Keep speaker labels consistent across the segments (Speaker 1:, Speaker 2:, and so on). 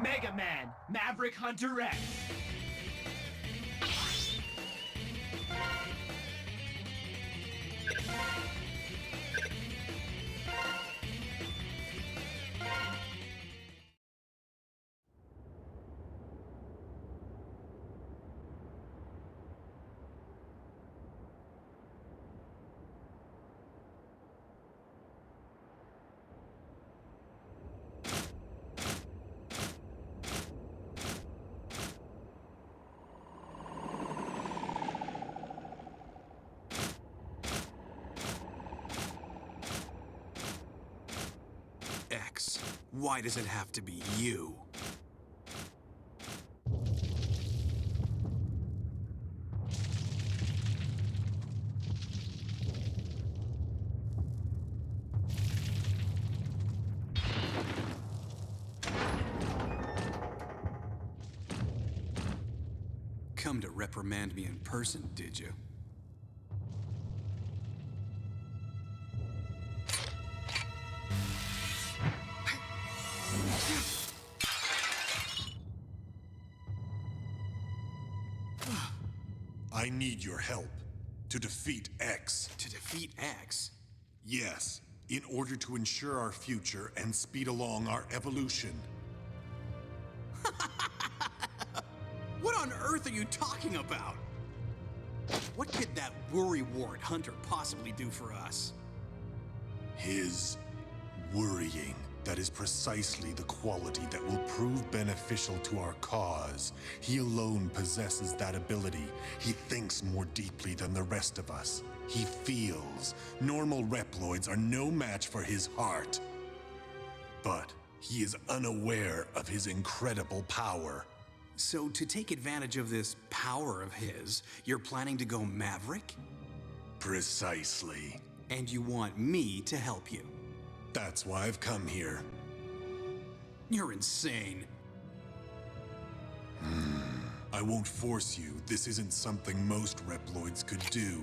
Speaker 1: Mega Man, Maverick Hunter X.
Speaker 2: X, why does it have to be you? Come to reprimand me in person, did you?
Speaker 3: I need your help to defeat X.
Speaker 2: To defeat X?
Speaker 3: Yes, in order to ensure our future and speed along our evolution.
Speaker 2: What on earth are you talking about? What could that worrywart Hunter possibly do for us?
Speaker 3: His worrying. That is precisely the quality that will prove beneficial to our cause. He alone possesses that ability. He thinks more deeply than the rest of us. He feels. Normal Reploids are no match for his heart. But he is unaware of his incredible power.
Speaker 2: So to take advantage of this power of his, you're planning to go Maverick?
Speaker 3: Precisely.
Speaker 2: And you want me to help you?
Speaker 3: That's why I've come here.
Speaker 2: You're insane.
Speaker 3: I won't force you. This isn't something most Reploids could do.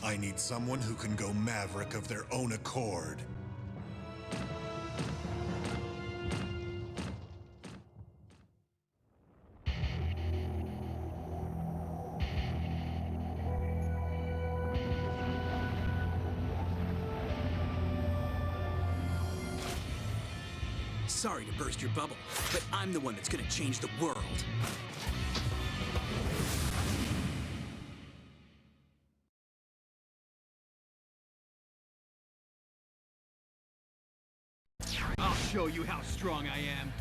Speaker 3: I need someone who can go Maverick of their own accord.
Speaker 2: Sorry to burst your bubble, but I'm the one that's gonna change the world.
Speaker 1: I'll show you how strong I am.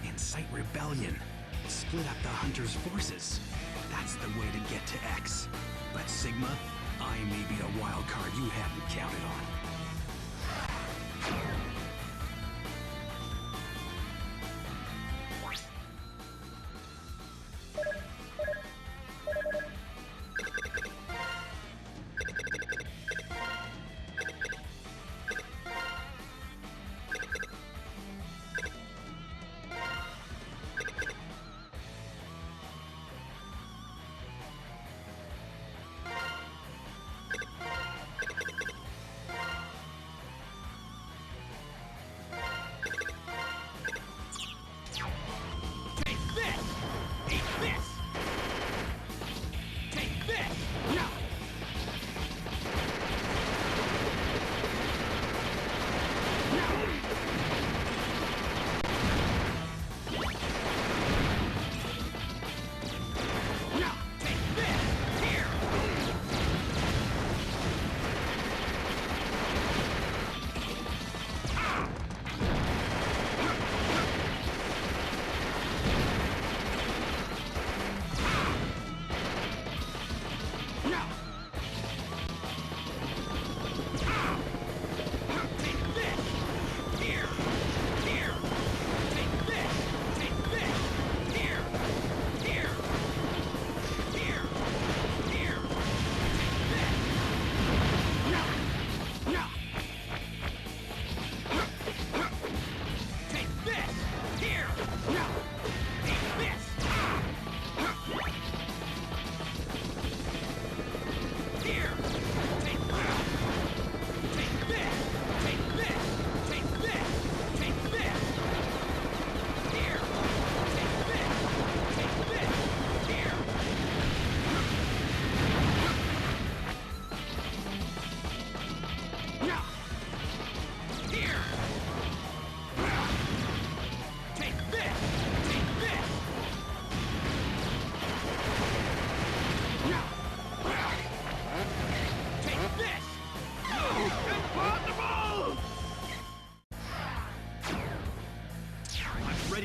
Speaker 2: Incite rebellion. Split up the Hunter's forces. That's the way to get to X. But Sigma, I may be a wild card you hadn't counted on.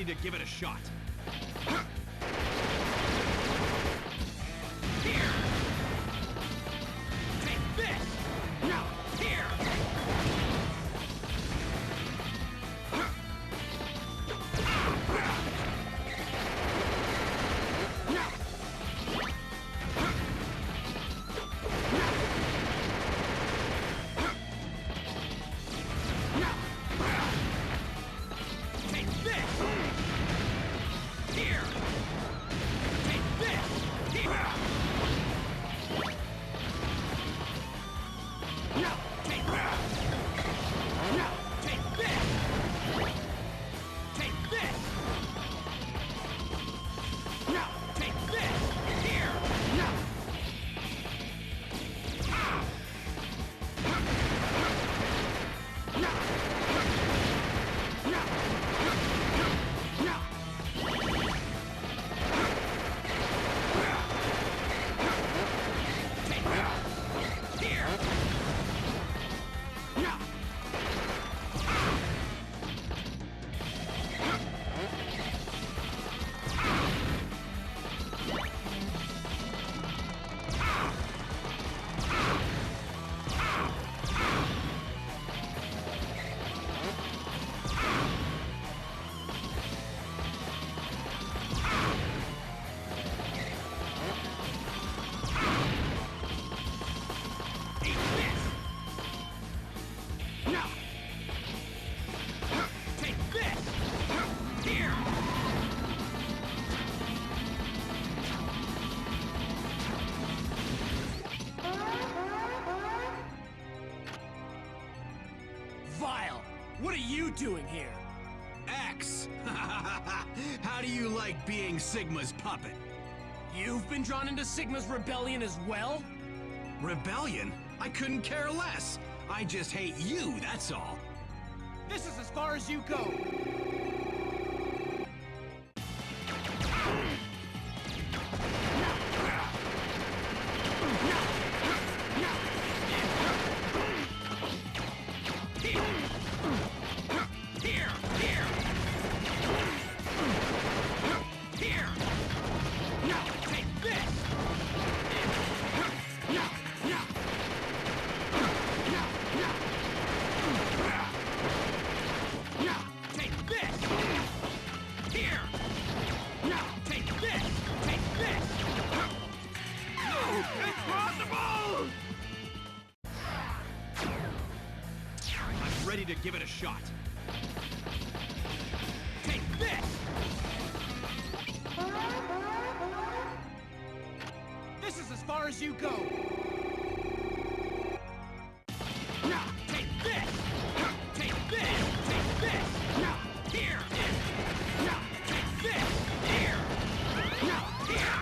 Speaker 2: to give it a shot.
Speaker 1: Here! Take this! No! Here! Take this! Here! Take this! Here! No! Take that! No! Take this! Take this! No! Take this! Here! No! Ah! No! No! No! Take that! Here! No! Eat this! No! Take this! Here!
Speaker 4: Vile! What are you doing here?
Speaker 2: X! How do you like being Sigma's puppet?
Speaker 4: You've been drawn into Sigma's rebellion as well?
Speaker 2: Rebellion? I couldn't care less. I just hate you, that's all.
Speaker 4: This is as far as you go.
Speaker 1: Here! Here! Here! Here! No! Take this! No! No! No! No! No! Take this! Here! No! Take this! Take this! No! Impossible!
Speaker 2: I'm ready to give it a shot.
Speaker 1: Take this!
Speaker 4: This is as far as you go.
Speaker 1: No! Take this! Take this! Take this! No! Here! No! Take this! Here! No! Here!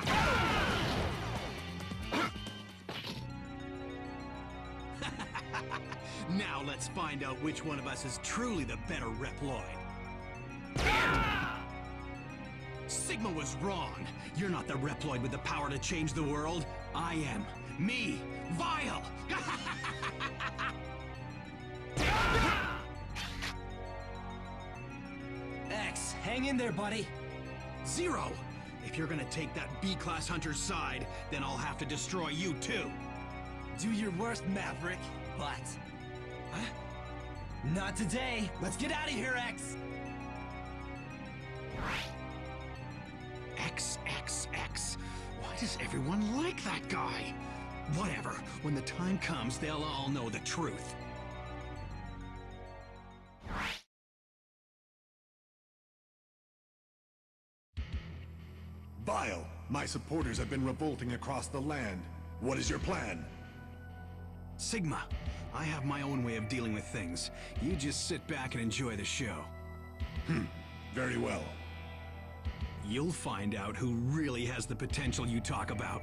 Speaker 2: Now let's find out which one of us is truly the better Reploid. Sigma was wrong. You're not the Reploid with the power to change the world. I am. Me, Vile!
Speaker 4: X, hang in there, buddy.
Speaker 2: Zero! If you're gonna take that B-class hunter's side, then I'll have to destroy you too.
Speaker 4: Do your worst, Maverick. But... Huh? Not today. Let's get out of here, X.
Speaker 2: XXX. Why does everyone like that guy? Whatever. When the time comes, they'll all know the truth.
Speaker 3: Vile, my supporters have been revolting across the land. What is your plan?
Speaker 2: Sigma, I have my own way of dealing with things. You just sit back and enjoy the show.
Speaker 3: Very well.
Speaker 2: You'll find out who really has the potential you talk about.